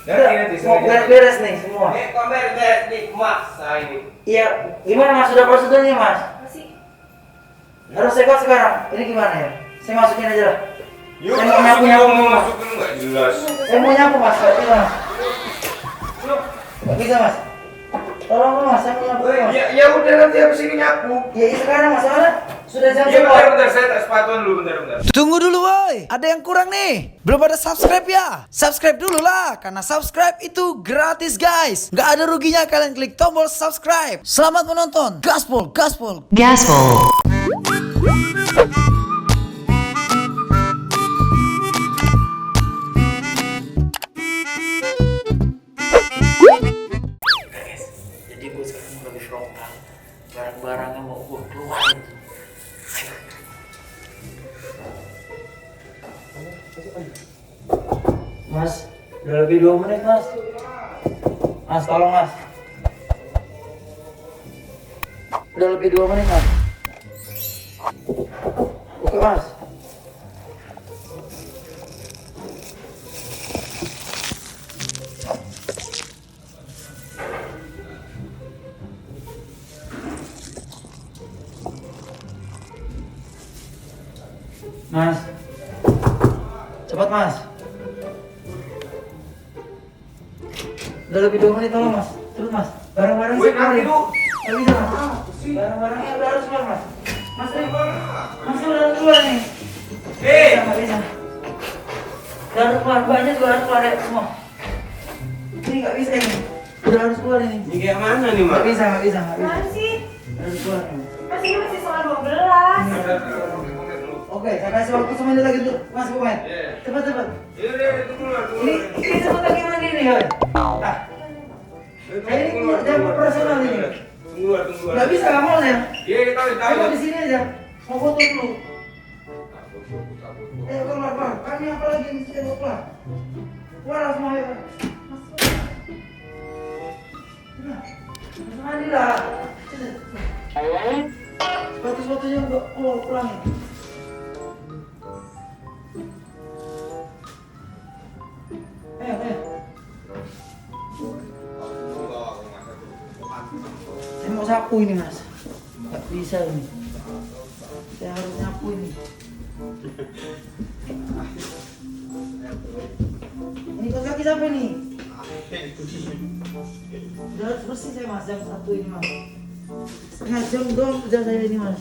Mau beres nih semua. Kok beres nih, Mas? Ini. Iya, gimana Mas? Sudah prosedurnya Mas? Masih. Harus sekat sekarang. Ini gimana ya? Saya masukin aja lah. Yuk, Saya mau nyapu masukin Mas. nggak jelas. Saya mau nyapu Mas. Nggak bisa Mas. Nggak bisa Mas. Tolong Mas, saya mau nyapu Mas. Ya udah nanti habis ini nyapu. Ya sekarang Mas, soalnya sudah jam Ya 10. bentar, saya tak sepatuan dulu, bentar. Tunggu dulu woi, ada yang kurang nih. Belum ada subscribe ya? Subscribe dulu lah, karena subscribe itu gratis guys. Nggak ada ruginya kalian klik tombol subscribe. Selamat menonton, gaspol, gaspol. Gaspol. Jadi gue sekarang mau lebih frontal. Barang-barangnya mau gue keluarin. Mas, udah lebih 2 menit Mas. Mas, tolong Mas. Udah lebih 2 menit Mas. Buka Mas. Mas, cepat Mas. Udah lebih 2 menit tolong Mas. Terus Mas, barang-barang saya keluarin. Nggak bisa Mas. Barang-barangnya udah harus keluar Mas. Mas, Mas udah harus keluar nih. Nggak bisa. Udah harus keluar, banyak juga harus keluar ya semua. Ini nggak bisa ini. Udah harus keluar ini. Ini kayak mana nih, Mas? Nggak bisa. Masih. Harus keluar ini. Mas ini masih setengah 12. Oke, saya kasih waktu semenit lagi untuk Mas komen. Cepat. Iya, tunggu lah. Ini cepat lagi mandi nih, Yoy. Nah, saya ini jangan profesional ini. Tunggu lah. Nggak bisa kamu ya. Iya, tahu. Saya mau di sini aja. Mau foto dulu. Keluar. Kami apa lagi yang mesti keluar? Keluar semua ya. Nah, mandi lah. Sepatu-sepatunya udah pulang. Ayo. Saya mau sapu ini Mas. Nggak bisa ini. Saya harus nyapu ini. Ini kaki siapa nih? Udah harus bersih saya Mas, jam 1 ini Mas. Setengah jam doang kerja saya ini Mas.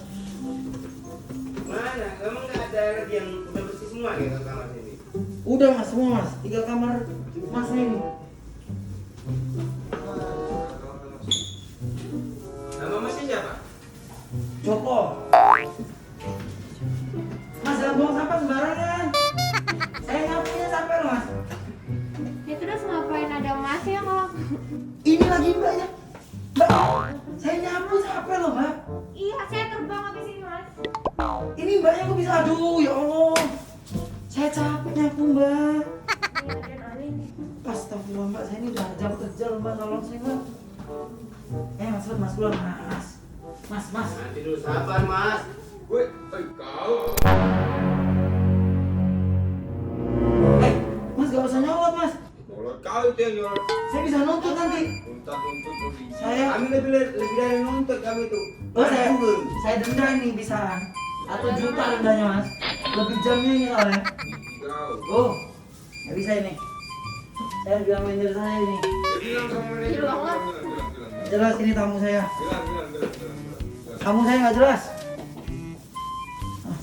Mana? Kamu nggak ada yang udah bersih semua nih kamar sini? Udah Mas, semua Mas. 3 kamar Mas ini. Nama masnya siapa? Joko. Mas jangan buang sampah sembarangan. Saya nyapunya sampai loh Mas. Ya terus ngapain ada masnya kok? Ini lagi mbaknya. Mbak, saya nyapu sampai loh Mbak. Iya, saya terbang habis ini Mas. Ini mbaknya kok bisa, aduh ya Allah. Saya capek nyapu Mbak. Iya, dan aneh nih. Astagfirullah Mbak, saya ini udah jam kerja loh Mbak, tolong saya Mbak. Mas keluar Mas. Nanti dulu sabar, Mas. Kau. Mas gak usah nyolot Mas. Mulut kau itu yang nyolot. Saya bisa nuntut nanti. Tuntut lebih. Saya- Kami lebih dari nuntut kami tuh. Oh saya denda ini bisa. Atau juta dendanya Mas. Lebih jamnya ini soalnya. Kau. Oh, gak bisa ini. Saya bilang manajer saya ini. Bilang sama manajer. Bilang lah. Jelas ini tamu saya. Bilang. Tamu saya nggak jelas. Ah.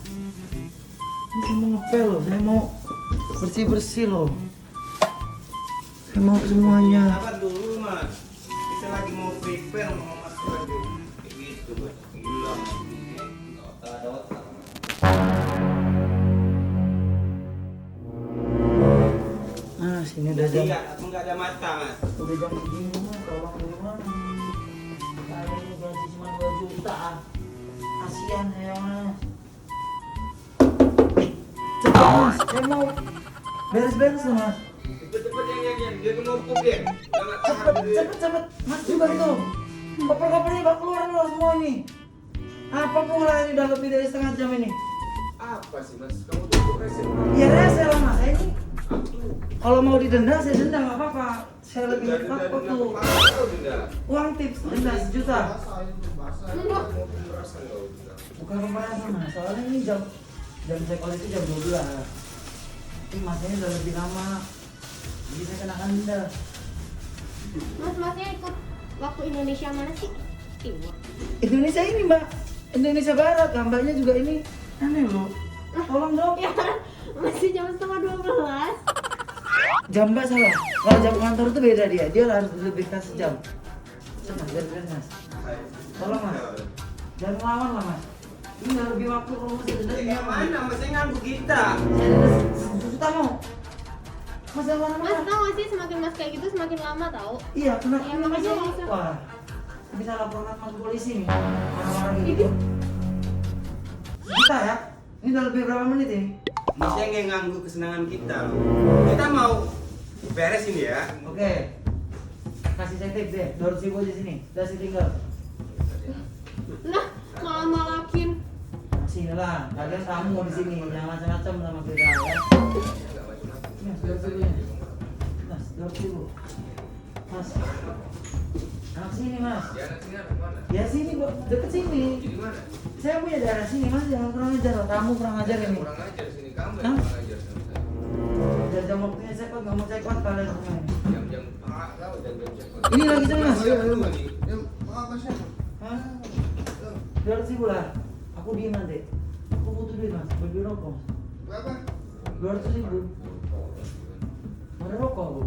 Ini saya mau ngepel loh. Saya mau bersih loh. Saya mau semuanya. Sabar dulu, Mas. Kita lagi mau prepare mau masuk lagi. Kayak gitu, Mas. Gila. Nah, sini udah jam. Lihat, aku nggak ada mata, Mas. Udah jam segini Mas, tolong dulu Mas. Saya ini gaji cuma 2 juta. Kasihan saya Mas. Cepat Mas, saya mau beres-beres loh Mas. Cepet yang dia menumpuk dia. Jangan tahan dia. Cepet. Mas juga itu. Koper-kopernya bawa keluar loh semua ini. Apa pula ini udah lebih dari setengah jam ini? Apa sih, Mas? Kamu tuh rese. Ya rese lah Mas, saya ini Kalau mau didenda saya denda nggak apa-apa. Saya lebih Denda takut tuh. pasal denda. Uang tips denda 1 juta. Enggak. Bukan pemerasan mas, soalnya ini jam sekolah itu jam 12. Tapi masnya udah lebih lama. Jadi saya kenakan denda. Masnya ikut waktu Indonesia mana sih? Timur. Indonesia ini mbak, Indonesia Barat, gambarnya juga ini aneh loh. Tolong dong. Ya, masih jam setengah 12. Jam mbak salah. Kalau jam kantor itu beda dia harus lebih kasih jam. Mas, biar mas. Tolong mas, jangan ngelawan lah mas. Ini udah lebih waktu kalau masih denda. Yang mana? Masih nganggu kita. Saya denda 1 juta mau. Mas jangan Mas mana-mana. tau gak sih semakin mas kayak gitu semakin lama tau? Iya, kenapa? Ya, makanya bisa. Wah, bisa laporan masuk polisi nih. Orang-orang gitu. Kita ya. Ini udah lebih berapa menit ini? Masnya nggak nganggu kesenangan kita. Kita mau beresin ya. Oke. Kasih saya tip deh, 200.000 aja sini. Udah sih tinggal. Nah, malah malakin. Sini lah, kalian tamu di sini, jangan macam-macam sama kita ya. Mas, 200.000 nya. Mas, 200.000. Mas. Anak sini mas. Ya anak sini anak mana? Ya sini kok, deket sini. Jadi mana? Saya punya daerah sini mas, jangan kurang ajar. Tamu kurang ajar ini. Kurang ajar sini kamu Hah? yang kurang ajar sama saya. Jam waktunya saya kok nggak mau cek kuat kalian semua ini. Jam-jam kau jam-jam cek. Ini lagi sini mas. Ayo nih. Hah? 200.000 lah. Aku diem nanti. Aku butuh duit mas, beli rokok. Berapa? 200.000. Ada rokok bu.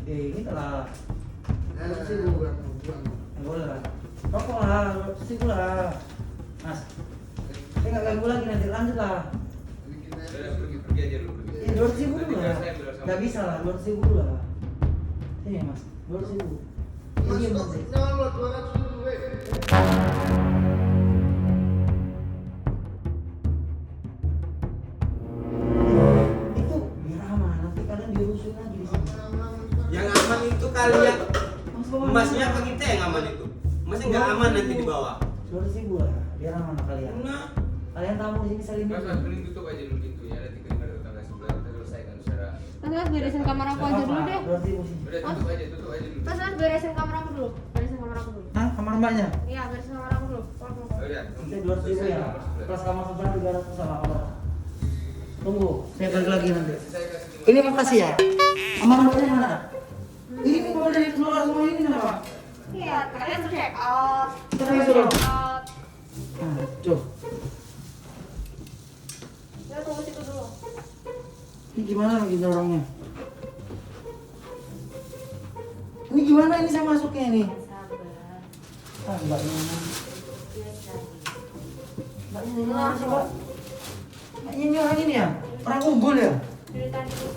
Ini telah. 200.000. Boleh lah. Rokok lah, 200.000 lah. Mas. Saya nggak ganggu lagi nanti lanjut lah. Udah, pergi aja dulu pergi. 200.000 Nanti dulu biar lah. saya bilang sama. Nggak bisa lah, 200.000 dulu lah. Sini mas, 200.000. Diem nanti. Itu biar aman, nanti kalian dirusuhin lagi di sini. Yang aman itu kalian. Mas bawa Masnya apa kita yang aman itu? Masnya nggak aman nanti di bawah. 200.000 lah, biar aman kalian. Nah, Kalian tamu di sini saling Mas, duduk. mending tutup aja dulu pintunya, nanti kedengar tetangga sebelah kita selesaikan secara. Mas beresin kamar aku aja dulu deh. 200.000 sini. Udah tutup aja dulu. Mas beresin kamar aku dulu. Beresin kamar aku dulu. Hah, kamar mbaknya? Iya, beresin kamar aku dulu. Udah. Nanti 200.000 ya. Plus kamar sebelah 300 sama kamar. Tunggu, saya balik lagi nanti. Ini makasih ya. Kamar mbaknya mana? Ini kalau dari keluar semua ini kenapa? Iya, kalian check out. Terus suruh. Out. Nah, coba. Ya tunggu situ dulu. Ini gimana lagi dorongnya? Ini gimana ini saya masuknya ini? Sabar. Ah, mbaknya. Mbaknya ini mana sih, Mbak? Mbaknya ini orang ini ya? Orang unggul ya? Dari tadi tuh.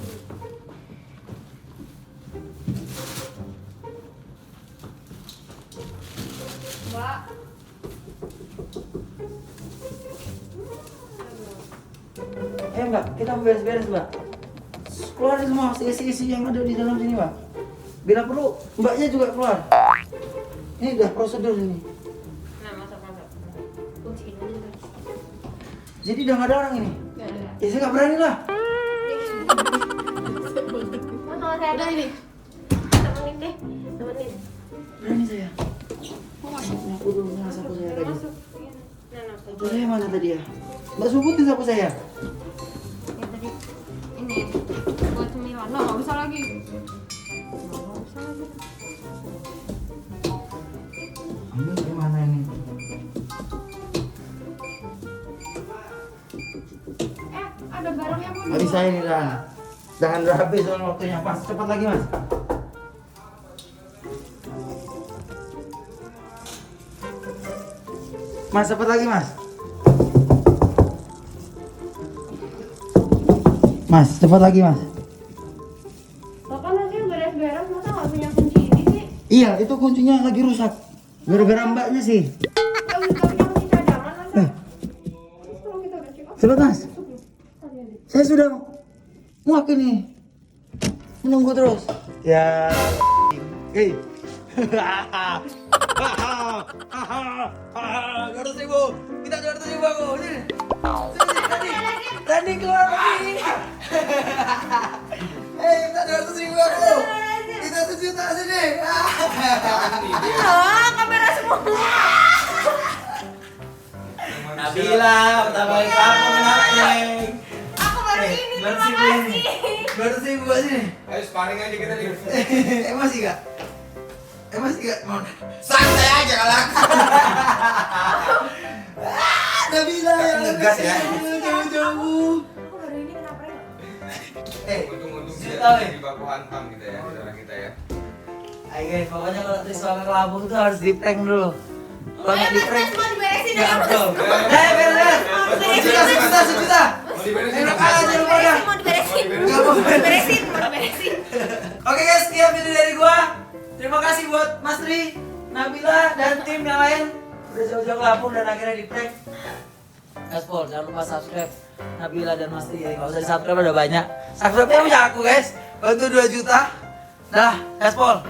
Mbak. Mbak, kita mau beres-beres, Mbak. Keluarin semua isi-isi yang ada di dalam sini, Mbak. Bila perlu, mbaknya juga keluar. Ini udah prosedur ini. Nah, masuk. Kunciin aja. Jadi udah nggak ada orang ini. Nggak ada. Ya saya nggak berani lah. Mas kalau saya ada ini. Temenin deh. Temenin. Berani saya. Mau masuk? Nyapu dulu, sapu saya tadi. Masuk. Nah, Sapu saya mana tadi ya? Mbak subutin sapu saya. Ya tadi ini buat cemilan. Nah, nggak bisa lagi. Nggak bisa lagi. Ini gimana ini? Ada barangnya mau Tadi saya ini dah. Jangan udah habis soal waktunya. Pas, cepat lagi, Mas. Mas, cepat lagi, Mas. Mas, cepat lagi, Mas. Bapak nanti beres-beres, masa nggak punya kunci ini sih? Iya, itu kuncinya lagi rusak. Gara-gara mbaknya sih. Kita udah punya kunci cadangan, masa? Eh, Terus kalau kita udah check out, cepat, Mas. masuk loh. Hati-hati. Saya sudah muak ini. Menunggu terus. Ya. Hei, 200.000. Minta 200.000 aku. Sini. Tadi keluar lagi. Minta 200.000 aku. Kita 1 juta sini. Kamera semua. Nabila, pertama kali kamu menang. Aku baru ini, terima kasih. 200.000 sini. Ayo sparring aja kita nih. Masih gak? Masih gak? Santai aja kalau aku. Nabila yang ngegas ya. Jauh-jauh. Aku baru ini kenapa ya? Untung-untung Juta, dia weh. di baku hantam kita ya, saudara kita ya. Ayo guys, pokoknya kalau Triswa ke Lampung tuh harus di prank dulu. Kalau nggak di prank, Semua diberesin nggak ya. betul. Beres. Sejuta. Mau diberesin Enak apa? aja lu pada. Mau diberesin. Nggak mau Diberesin, mau diberesin. Oke guys, sekian video dari gua. Terima kasih buat Mas Tri, Nabila, dan tim yang lain udah jauh-jauh ke Lampung dan akhirnya di prank. Gaspol, jangan lupa subscribe Nabila dan Mas Tri. Kalau usah di subscribe udah banyak. Subscribe-nya punya aku guys. Bantu 2 juta. Dah, Gaspol.